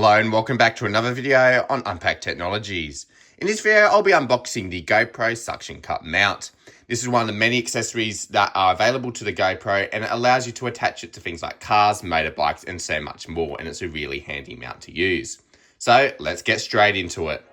Hello and welcome back to another video on Unpacked Technologies. In this video, I'll be unboxing the GoPro Suction Cup Mount. This is one of the many accessories that are available to the GoPro, and it allows you to attach it to things like cars, motorbikes, and so much more, and it's a really handy mount to use. So let's get straight into it.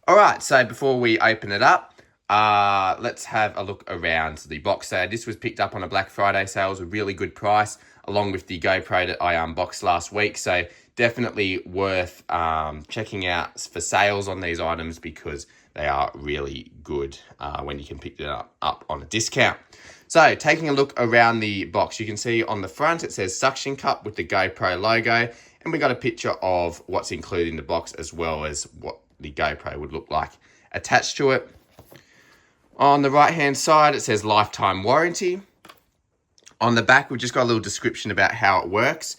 Alright, so before we open it up, let's have a look around the box. So this was picked up on a Black Friday sale. It was a really good price, along with the GoPro that I unboxed last week. So definitely worth checking out for sales on these items because they are really good when you can pick it up on a discount. So taking a look around the box, you can see on the front it says Suction Cup with the GoPro logo, and we got a picture of what's included in the box as well as what the GoPro would look like attached to it. On the right hand side it says lifetime warranty. On the back we've just got a little description about how it works,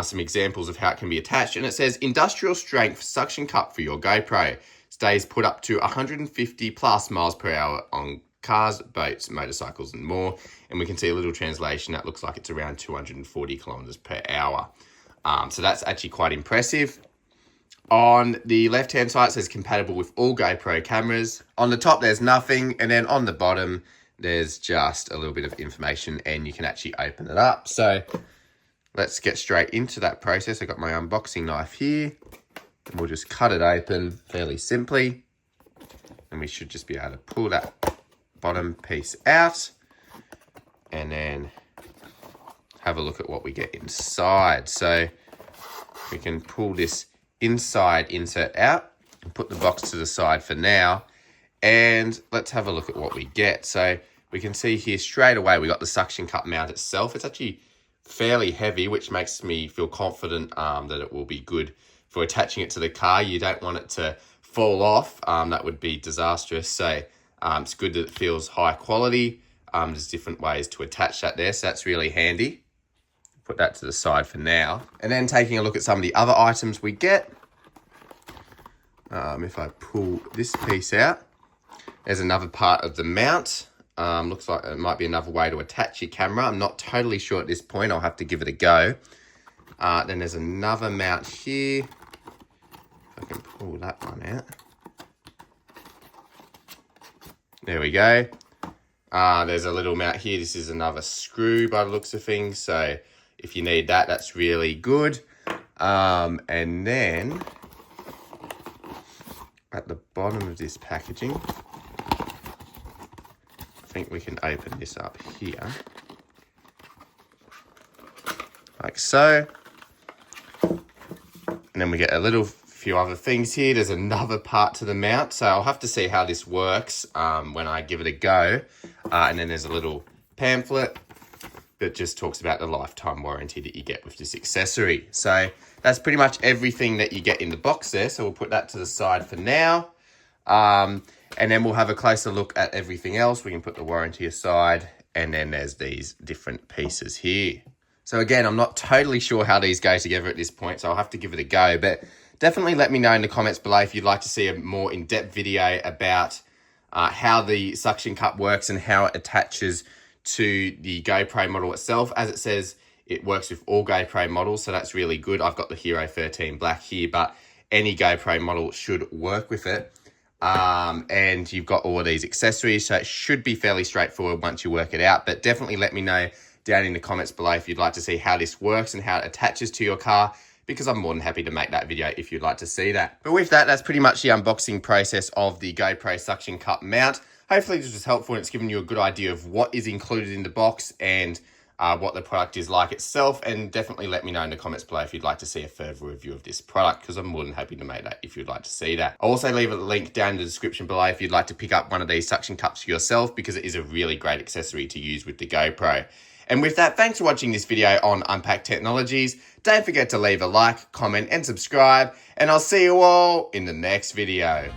some examples of how it can be attached, and it says industrial strength suction cup for your GoPro, stays put up to 150 plus miles per hour on cars, boats, motorcycles and more. And we can see a little translation that looks like it's around 240 kilometers per hour. So that's actually quite impressive. On the left-hand side, it says compatible with all GoPro cameras. On the top, there's nothing. And then on the bottom, there's just a little bit of information and you can actually open it up. So let's get straight into that process. I got my unboxing knife here. And we'll just cut it open fairly simply. And we should just be able to pull that bottom piece out. And then have a look at what we get inside. So we can pull this inside insert out and put the box to the side for now, and let's have a look at what we get. So we can see here straight away we got the suction cup mount itself. It's actually fairly heavy, which makes me feel confident that it will be good for attaching it to the car. You don't want it to fall off, that would be disastrous. So it's good that it feels high quality. There's different ways to attach that there, so that's really handy. Put that to the side for now. And then taking a look at some of the other items we get. If I pull this piece out, there's another part of the mount. Looks like it might be another way to attach your camera. I'm not totally sure at this point. I'll have to give it a go. Then there's another mount here. If I can pull that one out. There we go. There's a little mount here. This is another screw by the looks of things. So if you need that, that's really good. And then at the bottom of this packaging, I think we can open this up here. Like so. And then we get a little few other things here. There's another part to the mount. So I'll have to see how this works when I give it a go. And then there's a little pamphlet that just talks about the lifetime warranty that you get with this accessory. So that's pretty much everything that you get in the box there. So we'll put that to the side for now. And then we'll have a closer look at everything else. We can put the warranty aside, and then there's these different pieces here. So again, I'm not totally sure how these go together at this point, so I'll have to give it a go. But definitely let me know in the comments below if you'd like to see a more in-depth video about how the suction cup works and how it attaches to the GoPro model itself. As it says, it works with all GoPro models, so that's really good. I've got the Hero 13 Black here, but any GoPro model should work with it. And you've got all of these accessories, so it should be fairly straightforward once you work it out. But definitely let me know down in the comments below if you'd like to see how this works and how it attaches to your car, because I'm more than happy to make that video if you'd like to see that. But with that, that's pretty much the unboxing process of the GoPro Suction Cup Mount. Hopefully this was helpful and it's given you a good idea of what is included in the box and what the product is like itself. And definitely let me know in the comments below if you'd like to see a further review of this product, because I'm more than happy to make that if you'd like to see that. I'll also leave a link down in the description below if you'd like to pick up one of these suction cups for yourself, because it is a really great accessory to use with the GoPro. And with that, thanks for watching this video on Unpacked Technologies. Don't forget to leave a like, comment and subscribe, and I'll see you all in the next video.